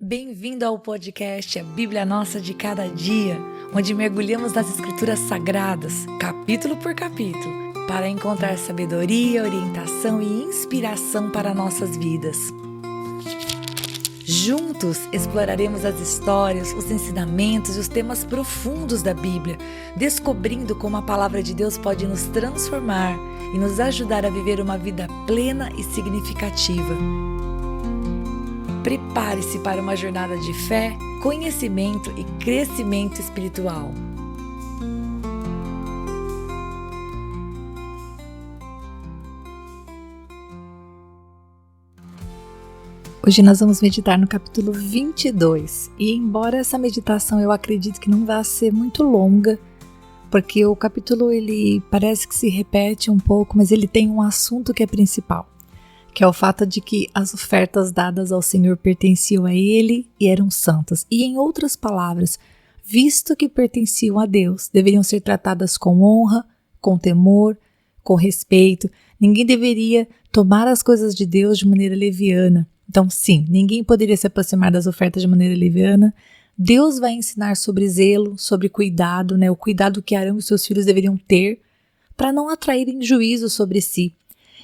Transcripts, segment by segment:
Bem-vindo ao podcast A Bíblia Nossa de Cada Dia, onde mergulhamos nas Escrituras Sagradas, capítulo por capítulo, para encontrar sabedoria, orientação e inspiração para nossas vidas. Juntos exploraremos as histórias, os ensinamentos e os temas profundos da Bíblia, descobrindo como a palavra de Deus pode nos transformar e nos ajudar a viver uma vida plena e significativa. Prepare-se para uma jornada de fé, conhecimento e crescimento espiritual. Hoje nós vamos meditar no capítulo 22 e embora essa meditação eu acredito que não vai ser muito longa, porque o capítulo ele parece que se repete um pouco, mas ele tem um assunto que é principal, que é o fato de que as ofertas dadas ao Senhor pertenciam a Ele e eram santas. E em outras palavras, visto que pertenciam a Deus, deveriam ser tratadas com honra, com temor, com respeito. Ninguém deveria tomar as coisas de Deus de maneira leviana. Então sim, ninguém poderia se aproximar das ofertas de maneira leviana. Deus vai ensinar sobre zelo, sobre cuidado, o cuidado que Arão e seus filhos deveriam ter para não atraírem juízo sobre si.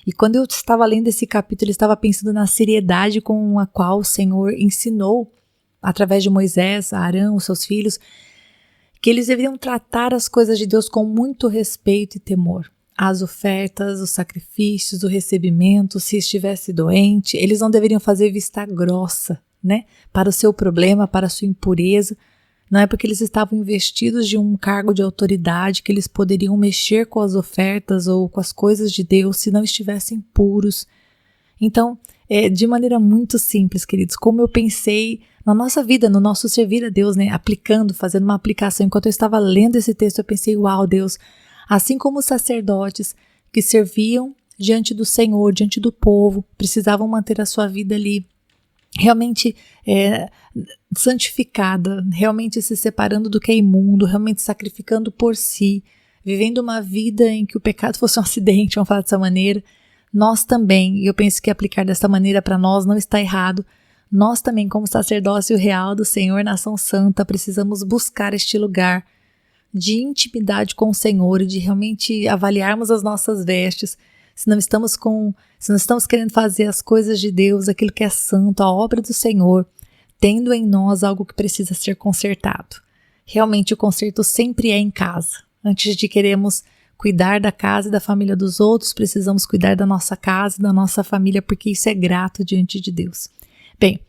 E quando eu estava lendo esse capítulo, eu estava pensando na seriedade com a qual o Senhor ensinou, através de Moisés, a Arão, os seus filhos, que eles deveriam tratar as coisas de Deus com muito respeito e temor. As ofertas, os sacrifícios, o recebimento, se estivesse doente, eles não deveriam fazer vista grossa, para o seu problema, para a sua impureza. Não é porque eles estavam investidos de um cargo de autoridade que eles poderiam mexer com as ofertas ou com as coisas de Deus se não estivessem puros. Então, de maneira muito simples, queridos, como eu pensei na nossa vida, no nosso servir a Deus, aplicando, fazendo uma aplicação. Enquanto eu estava lendo esse texto, eu pensei, uau, Deus, assim como os sacerdotes que serviam diante do Senhor, diante do povo, precisavam manter a sua vida ali realmente santificada, realmente se separando do que é imundo, realmente sacrificando por si, vivendo uma vida em que o pecado fosse um acidente, vamos falar dessa maneira. Nós também, e eu penso que aplicar dessa maneira para nós não está errado, nós também, como sacerdócio real do Senhor, nação santa, precisamos buscar este lugar de intimidade com o Senhor e de realmente avaliarmos as nossas vestes, se não estamos querendo fazer as coisas de Deus, aquilo que é santo, a obra do Senhor, tendo em nós algo que precisa ser consertado. Realmente o conserto sempre é em casa. Antes de queremos cuidar da casa e da família dos outros, precisamos cuidar da nossa casa e da nossa família, porque isso é grato diante de Deus. Bem,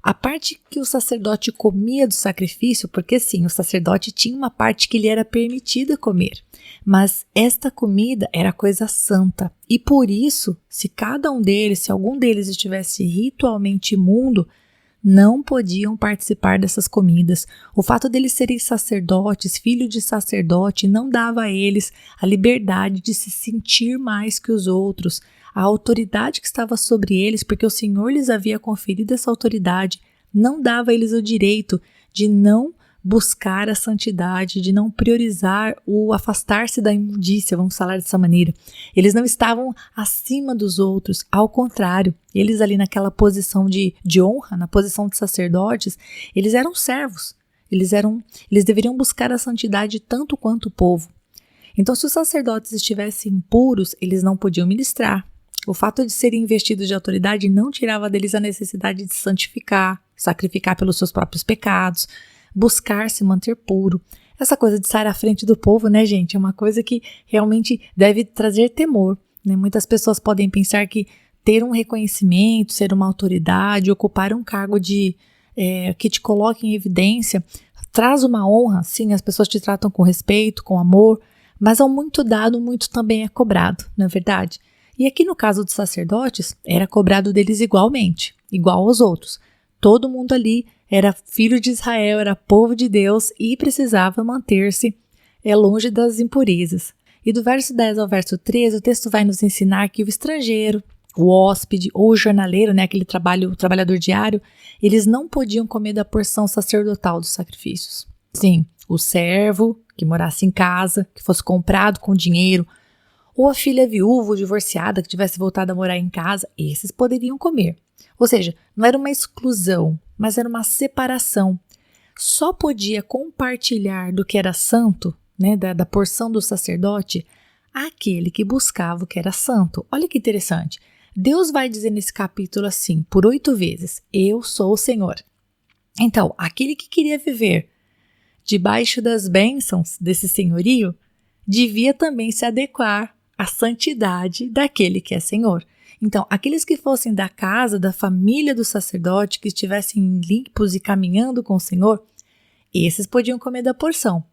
a parte que o sacerdote comia do sacrifício, porque sim, o sacerdote tinha uma parte que lhe era permitida comer, mas esta comida era coisa santa, e por isso, se algum deles estivesse ritualmente imundo, não podiam participar dessas comidas. O fato deles serem sacerdotes, filhos de sacerdote, não dava a eles a liberdade de se sentir mais que os outros. A autoridade que estava sobre eles, porque o Senhor lhes havia conferido essa autoridade, não dava a eles o direito de não buscar a santidade, de não priorizar o afastar-se da imundícia, vamos falar dessa maneira. Eles não estavam acima dos outros, ao contrário, eles ali naquela posição de honra, na posição de sacerdotes, eles eram servos, eles deveriam buscar a santidade tanto quanto o povo. Então, se os sacerdotes estivessem impuros, eles não podiam ministrar. O fato de serem investidos de autoridade não tirava deles a necessidade de santificar, sacrificar pelos seus próprios pecados, buscar se manter puro. Essa coisa de sair à frente do povo, gente, é uma coisa que realmente deve trazer temor. Muitas pessoas podem pensar que ter um reconhecimento, ser uma autoridade, ocupar um cargo que te coloque em evidência, traz uma honra. Sim, as pessoas te tratam com respeito, com amor, mas ao muito dado, muito também é cobrado, não é verdade? E aqui no caso dos sacerdotes, era cobrado deles igualmente, igual aos outros. Todo mundo ali era filho de Israel, era povo de Deus e precisava manter-se longe das impurezas. E do verso 10 ao verso 13, o texto vai nos ensinar que o estrangeiro, o hóspede ou o jornaleiro, o trabalhador diário, eles não podiam comer da porção sacerdotal dos sacrifícios. Sim, o servo que morasse em casa, que fosse comprado com dinheiro, ou a filha viúva ou divorciada que tivesse voltado a morar em casa, esses poderiam comer. Ou seja, não era uma exclusão, mas era uma separação. Só podia compartilhar do que era santo, né, da porção do sacerdote, aquele que buscava o que era santo. Olha que interessante. Deus vai dizer nesse capítulo assim, por 8 vezes, eu sou o Senhor. Então, aquele que queria viver debaixo das bênçãos desse senhorio, devia também se adequar à santidade daquele que é Senhor. Então, aqueles que fossem da casa, da família do sacerdote, que estivessem limpos e caminhando com o Senhor, esses podiam comer da porção.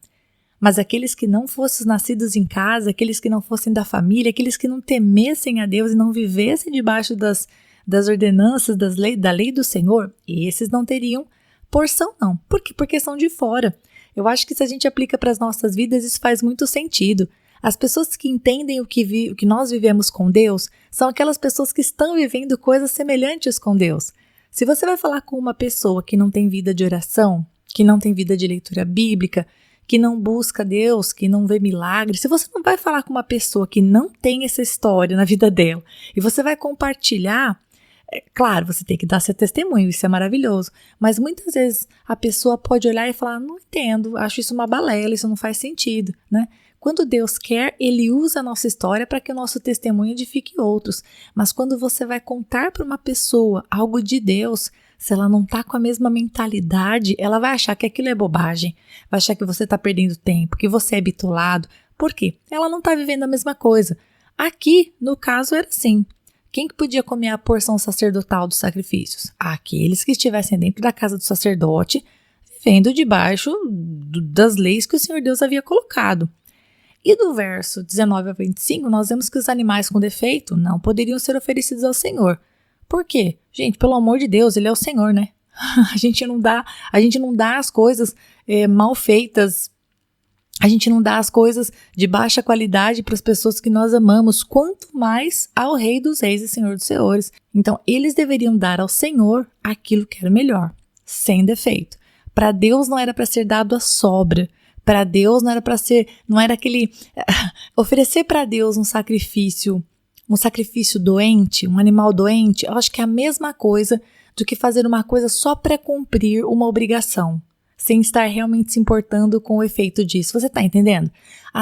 Mas aqueles que não fossem nascidos em casa, aqueles que não fossem da família, aqueles que não temessem a Deus e não vivessem debaixo das ordenanças da lei do Senhor, esses não teriam porção não. Por quê? Porque são de fora. Eu acho que se a gente aplica para as nossas vidas, isso faz muito sentido. As pessoas que entendem o que nós vivemos com Deus são aquelas pessoas que estão vivendo coisas semelhantes com Deus. Se você vai falar com uma pessoa que não tem vida de oração, que não tem vida de leitura bíblica, que não busca Deus, que não vê milagres, se você não vai falar com uma pessoa que não tem essa história na vida dela e você vai compartilhar, claro, você tem que dar seu testemunho, isso é maravilhoso, mas muitas vezes a pessoa pode olhar e falar, não entendo, acho isso uma balela, isso não faz sentido, né? Quando Deus quer, Ele usa a nossa história para que o nosso testemunho edifique outros, mas quando você vai contar para uma pessoa algo de Deus, se ela não está com a mesma mentalidade, ela vai achar que aquilo é bobagem, vai achar que você está perdendo tempo, que você é bitolado. Por quê? Ela não está vivendo a mesma coisa. Aqui, no caso, era assim. Quem que podia comer a porção sacerdotal dos sacrifícios? Aqueles que estivessem dentro da casa do sacerdote, vivendo debaixo das leis que o Senhor Deus havia colocado. E do verso 19 a 25, nós vemos que os animais com defeito não poderiam ser oferecidos ao Senhor. Por quê? Gente, pelo amor de Deus, Ele é o Senhor, né? A gente não dá as coisas mal feitas, a gente não dá as coisas de baixa qualidade para as pessoas que nós amamos, quanto mais ao Rei dos Reis e Senhor dos Senhores. Então, eles deveriam dar ao Senhor aquilo que era melhor, sem defeito. Para Deus não era para ser dado a sobra. Para Deus não era aquele oferecer para Deus um sacrifício doente, um animal doente. Eu acho que é a mesma coisa do que fazer uma coisa só para cumprir uma obrigação, sem estar realmente se importando com o efeito disso. Você está entendendo?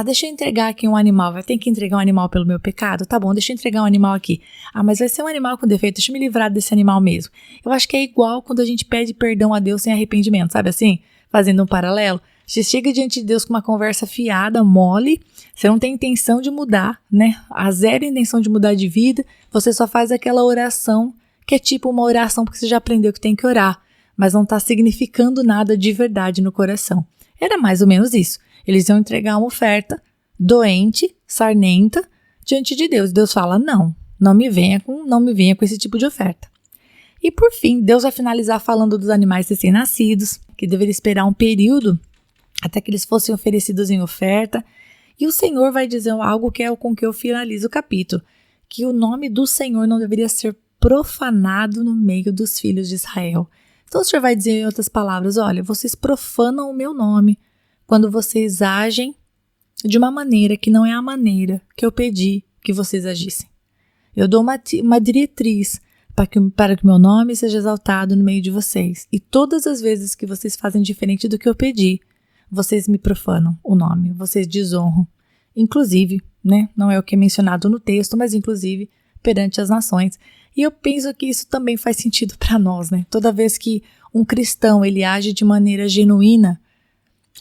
Deixa eu entregar aqui um animal. Vai ter que entregar um animal pelo meu pecado? Tá bom, deixa eu entregar um animal aqui. Mas vai ser um animal com defeito. Deixa eu me livrar desse animal mesmo. Eu acho que é igual quando a gente pede perdão a Deus sem arrependimento, sabe assim? Fazendo um paralelo. Você chega diante de Deus com uma conversa fiada, mole, você não tem intenção de mudar, né? A zero intenção de mudar de vida, você só faz aquela oração que é tipo uma oração porque você já aprendeu que tem que orar, mas não está significando nada de verdade no coração. Era mais ou menos isso. Eles iam entregar uma oferta doente, sarnenta, diante de Deus. Deus fala, não me venha com esse tipo de oferta. E por fim, Deus vai finalizar falando dos animais recém-nascidos, que deveria esperar um período até que eles fossem oferecidos em oferta. E o Senhor vai dizer algo que é com que eu finalizo o capítulo, que o nome do Senhor não deveria ser profanado no meio dos filhos de Israel. Então o Senhor vai dizer em outras palavras, olha, vocês profanam o meu nome quando vocês agem de uma maneira que não é a maneira que eu pedi que vocês agissem. Eu dou uma diretriz para que meu nome seja exaltado no meio de vocês. E todas as vezes que vocês fazem diferente do que eu pedi, vocês me profanam o nome, vocês desonram. Inclusive, né, não é o que é mencionado no texto, mas inclusive perante as nações. E eu penso que isso também faz sentido para nós, né? Toda vez que um cristão ele age de maneira genuína,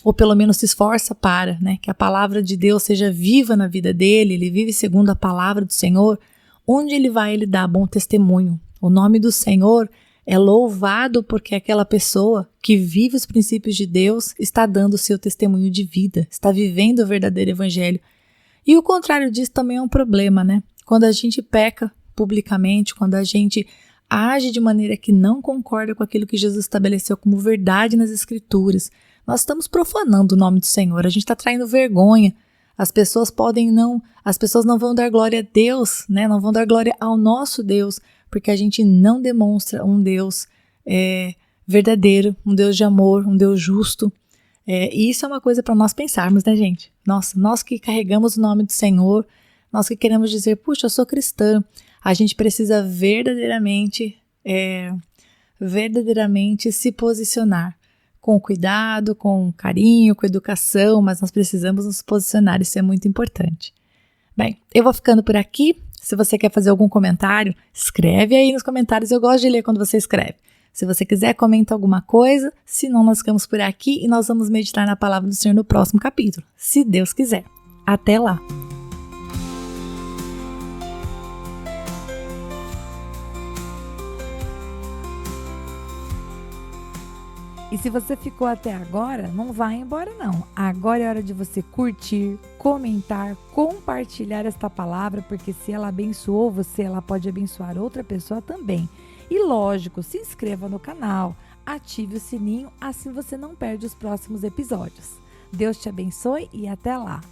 ou pelo menos se esforça para, né, que a palavra de Deus seja viva na vida dele, ele vive segundo a palavra do Senhor, onde ele vai, ele dá bom testemunho. O nome do Senhor é louvado porque aquela pessoa que vive os princípios de Deus está dando o seu testemunho de vida, está vivendo o verdadeiro evangelho. E o contrário disso também é um problema, né? Quando a gente peca publicamente, quando a gente age de maneira que não concorda com aquilo que Jesus estabeleceu como verdade nas Escrituras, nós estamos profanando o nome do Senhor, a gente está traindo vergonha. As pessoas não vão dar glória a Deus, né? Não vão dar glória ao nosso Deus, porque a gente não demonstra um Deus verdadeiro, um Deus de amor, um Deus justo. E isso é uma coisa para nós pensarmos, né, gente? Nossa, nós que carregamos o nome do Senhor, nós que queremos dizer, puxa, eu sou cristã, a gente precisa verdadeiramente verdadeiramente se posicionar com cuidado, com carinho, com educação, mas nós precisamos nos posicionar, isso é muito importante. Bem, eu vou ficando por aqui. Se você quer fazer algum comentário, escreve aí nos comentários, eu gosto de ler quando você escreve. Se você quiser, comenta alguma coisa, senão nós ficamos por aqui e nós vamos meditar na palavra do Senhor no próximo capítulo, se Deus quiser. Até lá! E se você ficou até agora, não vai embora não. Agora é hora de você curtir, comentar, compartilhar esta palavra, porque se ela abençoou você, ela pode abençoar outra pessoa também. E lógico, se inscreva no canal, ative o sininho, assim você não perde os próximos episódios. Deus te abençoe e até lá!